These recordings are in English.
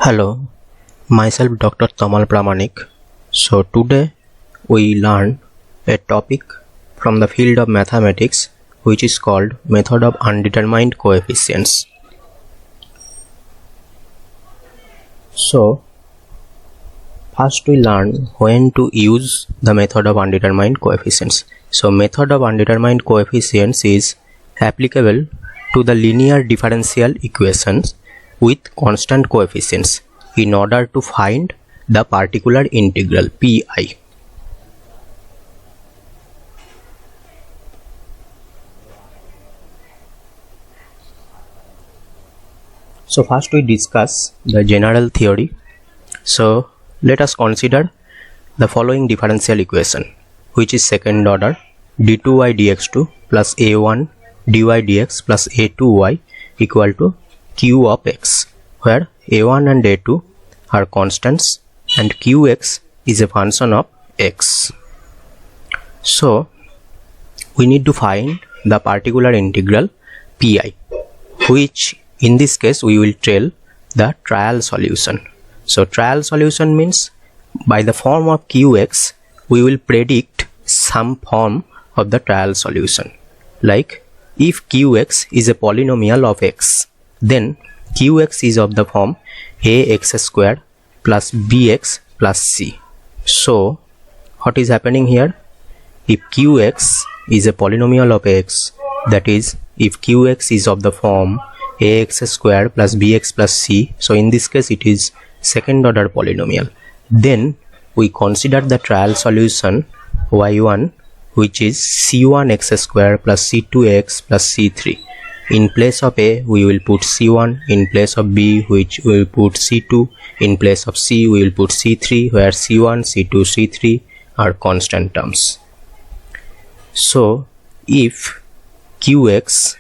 Hello, myself Dr. Tamal Pramanik. So today we learn a topic from the field of mathematics which is called method of undetermined coefficients. So first we learn when to use the method of undetermined coefficients. So method of undetermined coefficients is applicable to the linear differential equations with constant coefficients in order to find the particular integral pi. So first we discuss the general theory. So let us consider the following differential equation, which is second order d2y dx2 plus a1 dy dx plus a2y equal to q of x, where a1 and a2 are constants and qx is a function of x. So we need to find the particular integral pi, which in this case we will tell the trial solution. So trial solution means by the form of qx we will predict some form of the trial solution. Like if qx is a polynomial of x, then qx is of the form ax squared plus bx plus c. So what is happening here? If qx is a polynomial of x, that is if qx is of the form ax squared plus bx plus c, so in this case it is second order polynomial, then we consider the trial solution y1, which is c1x squared plus c2x plus c3. In place of a we will put c1, in place of b which we will put c2, in place of c we will put c3, where c1, c2, c3 are constant terms. So if qx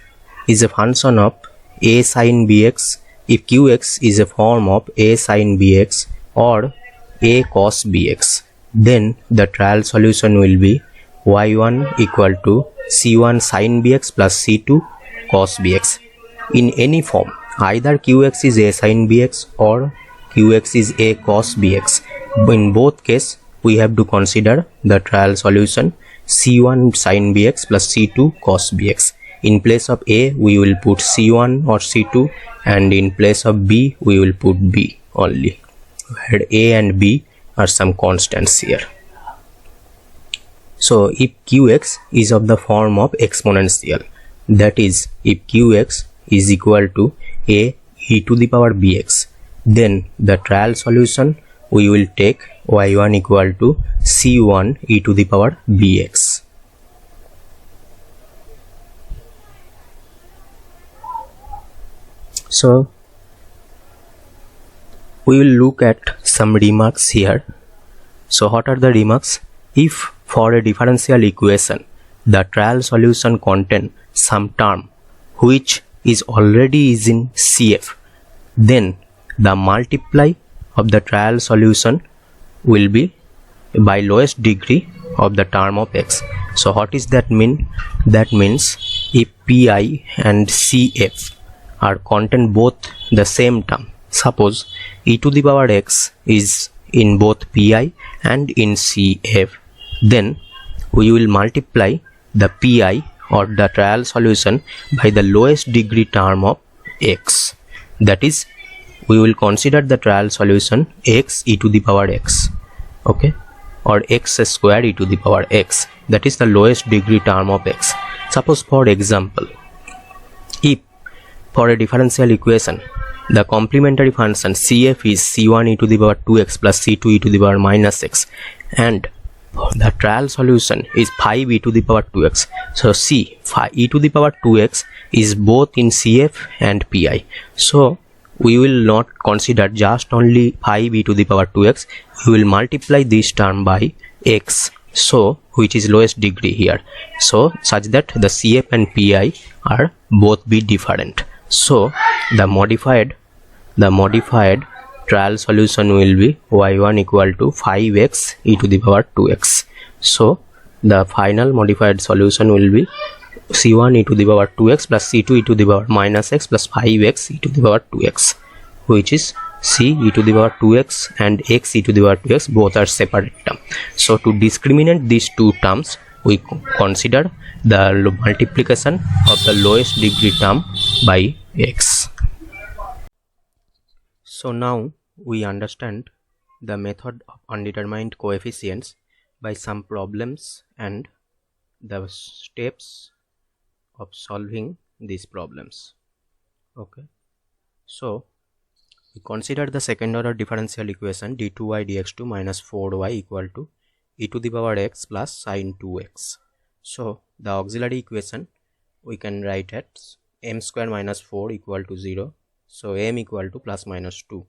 is a function of a sin bx, if qx is a form of a sin bx or a cos bx, then the trial solution will be y1 equal to c1 sin bx plus c2 cos bx. In any form, either qx is a sin bx or qx is a cos bx, in both cases we have to consider the trial solution c1 sin bx plus c2 cos bx. In place of a we will put c1 or c2, and in place of b we will put b only, where a and b are some constants here. So if qx is of the form of exponential, that is if qx is equal to a e to the power bx, then the trial solution we will take y1 equal to c1 e to the power bx. So we will look at some remarks here. So what are the remarks? If for a differential equation the trial solution contain some term which is already is in CF, then the multiply of the trial solution will be by lowest degree of the term of x. So what does that mean? That means if pi and CF are contain both the same term, suppose e to the power x is in both pi and in CF, then we will multiply the pi or the trial solution by the lowest degree term of x. That is, we will consider the trial solution x e to the power x, okay, or x squared e to the power x, that is the lowest degree term of x. Suppose for example, if for a differential equation the complementary function cf is c1 e to the power 2x plus c2 e to the power minus x, and the trial solution is 5 e to the power 2x. So c 5 e to the power 2x is both in CF and pi. So we will not consider just only 5 e to the power 2x, we will multiply this term by x, so which is lowest degree here, so such that the CF and pi are both be different. So the modified trial solution will be y1 equal to 5x e to the power 2x. So the final modified solution will be c1 e to the power 2x plus c2 e to the power minus x plus 5x e to the power 2x, which is c e to the power 2x and x e to the power 2x both are separate term. So to discriminate these two terms, we consider the multiplication of the lowest degree term by x. So now we understand the method of undetermined coefficients by some problems and the steps of solving these problems. Okay, so we consider the second order differential equation d2y dx2 minus 4y equal to e to the power x plus sine 2x. So the auxiliary equation we can write as m square minus 4 equal to 0. So m equal to plus minus 2.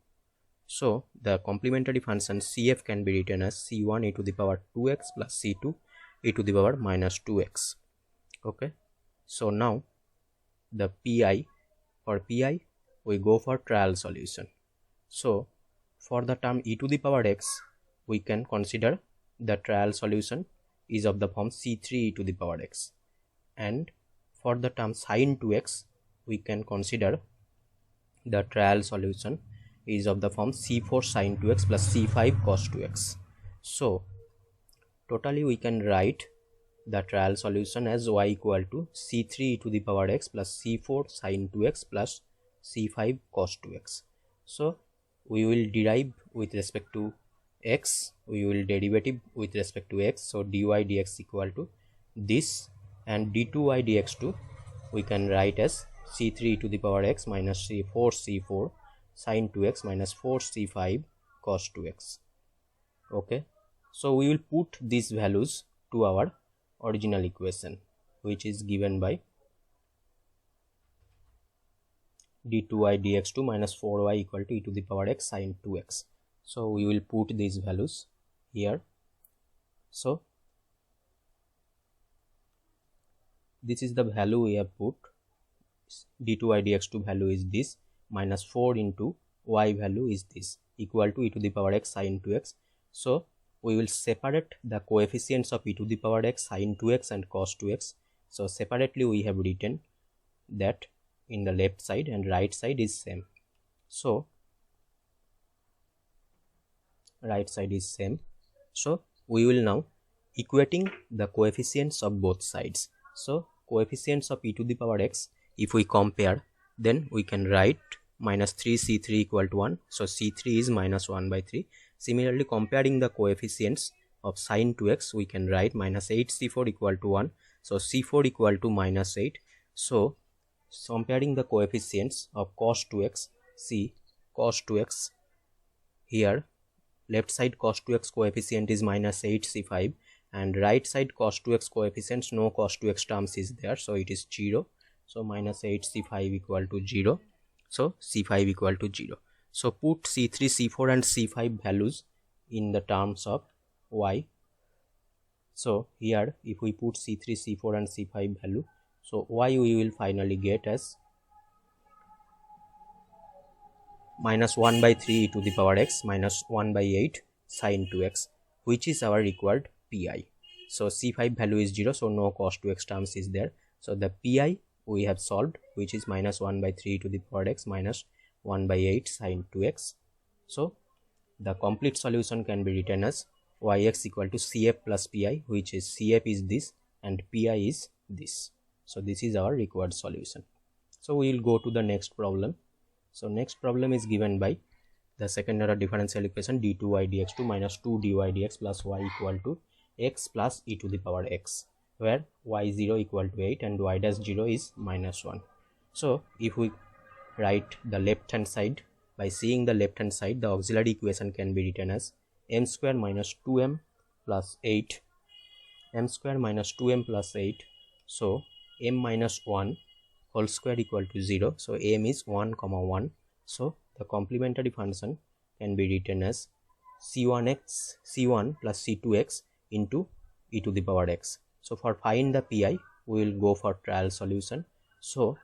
So the complementary function cf can be written as c1 e to the power 2x plus c2 e to the power minus 2x. Okay, so now the pi, for pi we go for trial solution. So for the term e to the power x, we can consider the trial solution is of the form c3 e to the power x, and for the term sine 2x, we can consider the trial solution is of the form c4 sine 2x plus c5 cos 2x. So totally we can write the trial solution as y equal to c3 e to the power x plus c4 sine 2x plus c5 cos 2x. So we will derive with respect to x, we will derivative with respect to x, so dy dx equal to this, and d2y dx2 we can write as c3 to the power x minus c4 sine 2x minus 4 c5 cos 2x. Okay, so we will put these values to our original equation, which is given by d2y dx2 minus 4y equal to e to the power x sine 2x. So we will put these values here. So this is the value we have put. d2y dx2 value is this, minus 4 into y value is this, equal to e to the power x sine 2x. So we will separate the coefficients of e to the power x sine 2x and cos 2x. So separately we have written that in the left side, and right side is same. So right side is same. So we will now equating the coefficients of both sides. So coefficients of e to the power x, if we compare, then we can write minus 3c3 equal to 1. So c3 is minus 1 by 3. Similarly, comparing the coefficients of sine 2x, we can write minus 8c4 equal to 1. So c4 equal to minus 8. So comparing the coefficients of cos 2x, see cos 2x here, left side cos 2x coefficient is minus 8c5, and right side cos 2x coefficients, no cos 2x terms is there, so it is 0. So minus 8c5 equal to 0. So c5 equal to 0. So put c3, c4 and c5 values in the terms of y. So here if we put c3, c4 and c5 value, so y we will finally get as minus 1 by 3 e to the power x minus 1 by 8 sine 2x, which is our required pi. So c5 value is 0, so no cos 2x terms is there. So the pi we have solved, which is minus 1 by 3 to the power x minus 1 by 8 sine 2x. So the complete solution can be written as yx equal to cf plus pi, which is cf is this and pi is this. So this is our required solution. So we will go to the next problem. So next problem is given by the second order differential equation d2y dx2 minus 2 dy dx plus y equal to x plus e to the power x, where y0 equal to 8 and y dash 0 is minus 1. So if we write the left hand side, by seeing the left hand side, the auxiliary equation can be written as m square minus 2m plus 8, m square minus 2m plus 8. So m minus 1 whole square equal to 0. So m is 1 comma 1. So the complementary function can be written as c1 plus c2x into e to the power x. So for find the pi, we will go for trial solution. So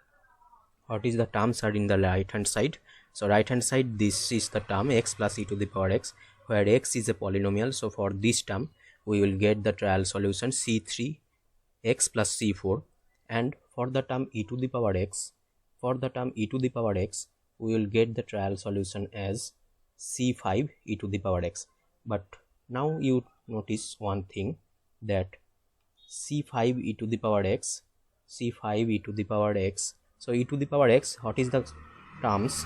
what is the terms are in the right hand side? So right hand side, this is the term x plus e to the power x, where x is a polynomial. So for this term we will get the trial solution c3 x plus c4, and for the term e to the power x, we will get the trial solution as c5 e to the power x. But now you notice one thing, that c5 e to the power x, c5 e to the power x. So e to the power x, what is the terms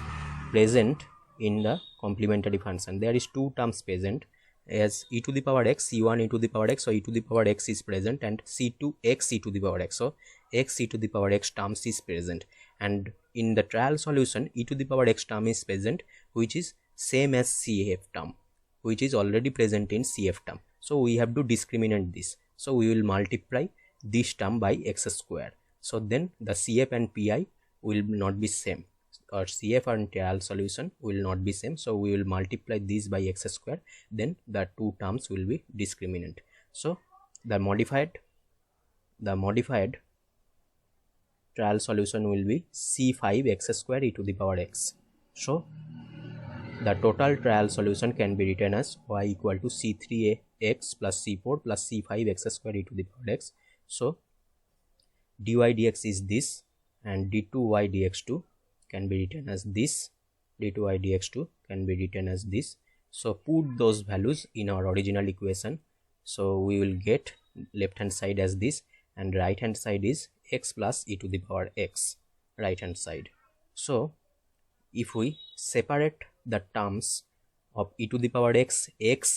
present in the complementary function? There is two terms present as e to the power x, c1 e to the power x. So e to the power x is present, and c2 x e to the power x. So x e to the power x terms is present, and in the trial solution e to the power x term is present, which is same as CF term, which is already present in CF term. So we have to discriminate this. So we will multiply this term by x square. So then the CF and PI will not be same, or CF and trial solution will not be same. So we will multiply this by x square, then the two terms will be discriminant. So the modified trial solution will be c5 x square e to the power x. So the total trial solution can be written as y equal to c3x plus c4 plus c5 x square e to the power x. So dy dx is this, and d2y dx2 can be written as this, d2y dx2 can be written as this. So put those values in our original equation. So we will get left hand side as this, and right hand side is x plus e to the power x, right hand side. So if we separate the terms of e to the power x,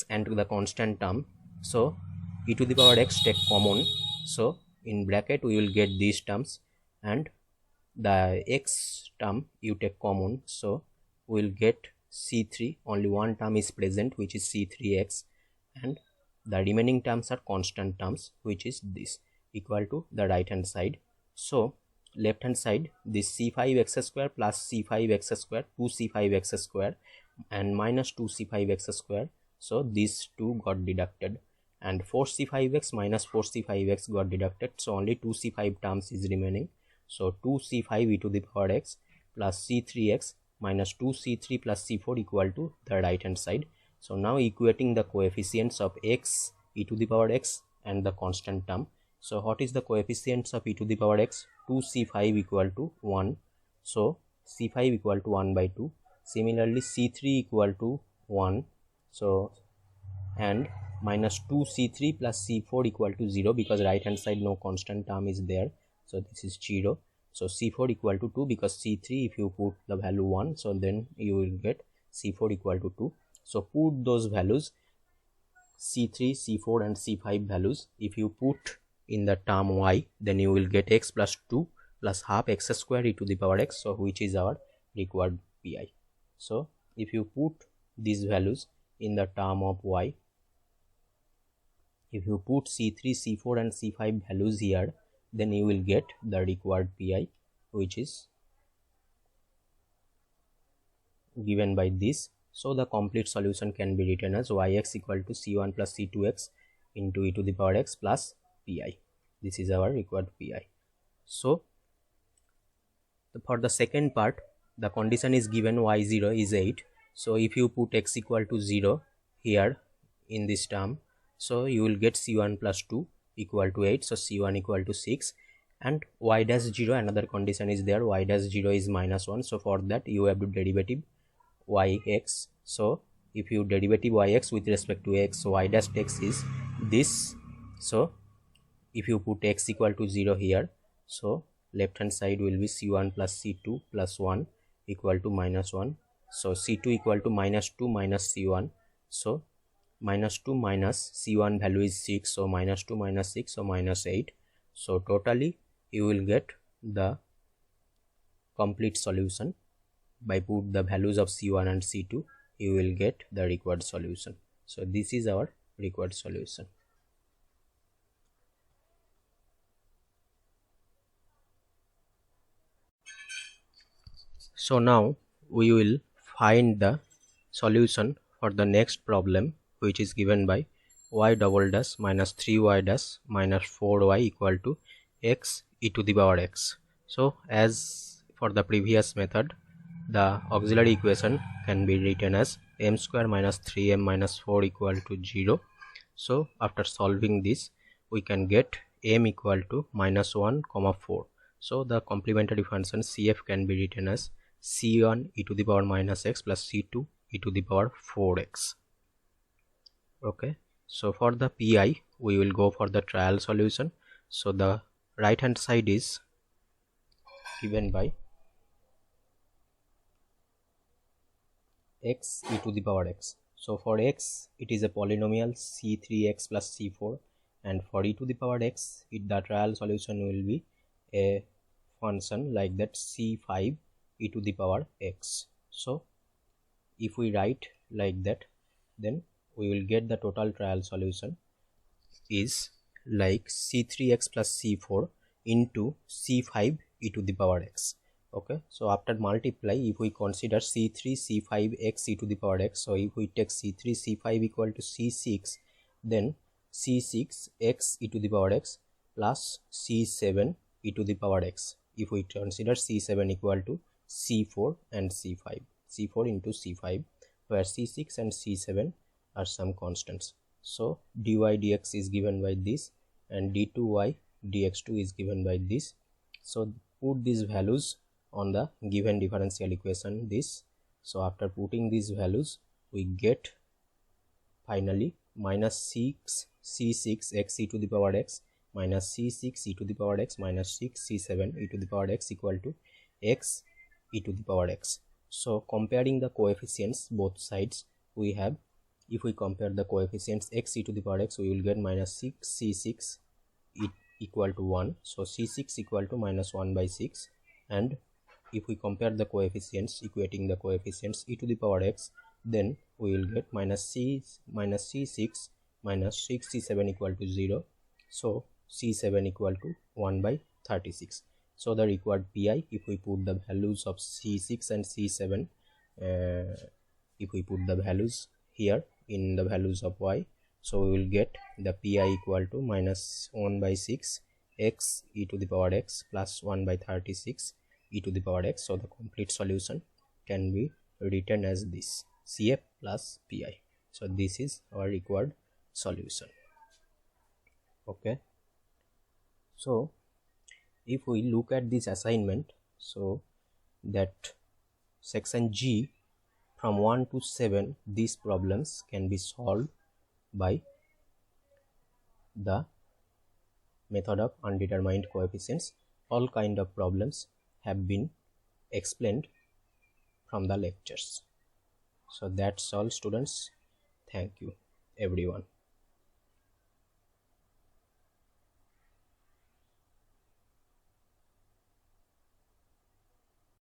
and the constant term, so e to the power x take common, so in bracket we will get these terms, and the x term you take common, so we will get c3, only one term is present, which is c3x, and the remaining terms are constant terms, which is this, equal to the right hand side. So left hand side, this c5x square plus c5x square, 2c5x square, and minus 2c5x square. So these two got deducted, and 4c5x minus 4c5x got deducted. So only 2c5 terms is remaining. So 2c5 e to the power x plus c3x minus 2c3 plus c4 equal to the right hand side. So now equating the coefficients of x e to the power x and the constant term. So what is the coefficients of e to the power x? 2c5 equal to 1. So c5 equal to 1 by 2. Similarly c3 equal to 1. So and minus 2c3 plus c4 equal to 0, because right hand side no constant term is there. So this is 0. So c4 equal to 2, because c3 if you put the value 1, so then you will get c4 equal to 2. So put those values, c3, c4 and c5 values. If you put in the term y, then you will get x plus 2 plus half x square e to the power x, so which is our required pi. So if you put these values in the term of y, if you put c3, c4 and c5 values here, then you will get the required pi, which is given by this. So the complete solution can be written as yx equal to c1 plus c2x into e to the power x plus pi. This is our required pi. So for the second part, the condition is given y0 is 8. So if you put x equal to 0 here in this term, so you will get c1 plus 2 equal to 8. So c1 equal to 6, and y dash 0, another condition is there, y dash 0 is minus 1. So for that you have to derivative yx. So if you derivative yx with respect to x, so y dash x is this. So if you put x equal to 0 here, so left hand side will be c1 plus c2 plus 1 equal to minus 1. So c2 equal to minus 2 minus c1. So minus 2 minus c1 value is 6, so minus 2 minus 6, so minus 8. So totally you will get the complete solution. By put the values of c1 and c2, you will get the required solution. So this is our required solution. So now we will find the solution for the next problem, which is given by y double dash minus 3y dash minus 4y equal to x e to the power x. So as for the previous method, the auxiliary equation can be written as m square minus 3m minus 4 equal to 0. So after solving this, we can get m equal to minus 1 comma 4. So the complementary function cf can be written as c1 e to the power minus x plus c2 e to the power 4x. Okay, so for the pi we will go for the trial solution. So the right hand side is given by x e to the power x. So for x it is a polynomial c3x plus c4, and for e to the power x the trial solution will be a function like that c5 e to the power x. So if we write like that, then we will get the total trial solution is like c3x plus c4 into c5 e to the power x. Okay, so after multiply, if we consider c3 c5 x e to the power x, so if we take c3 c5 equal to c6, then c6 x e to the power x plus c7 e to the power x. If we consider c7 equal to c4 and c5, c4 into c5, where c6 and c7 are some constants. So dy dx is given by this, and d2y dx2 is given by this. So put these values on the given differential equation this. So after putting these values, we get finally minus 6 c6 x e to the power x minus c6 e to the power x minus 6 c7 e to the power x equal to x e to the power x. So comparing the coefficients both sides, we have, if we compare the coefficients x e to the power x, we will get minus 6 c6 equal to 1. So c6 equal to minus 1 by 6. And if we compare the coefficients, equating the coefficients e to the power x, then we will get minus c6 minus 6 c7 equal to 0. So c7 equal to 1 by 36. So the required pi, if we put the values of c6 and c7, if we put the values here in the values of y, so we will get the pi equal to minus 1 by 6 x e to the power x plus 1 by 36 e to the power x. So the complete solution can be written as this, cf plus pi. So this is our required solution. Okay, so if we look at this assignment, so that section G from 1 to 7, these problems can be solved by the method of undetermined coefficients. All kind of problems have been explained from the lectures. So that's all, students. Thank you everyone.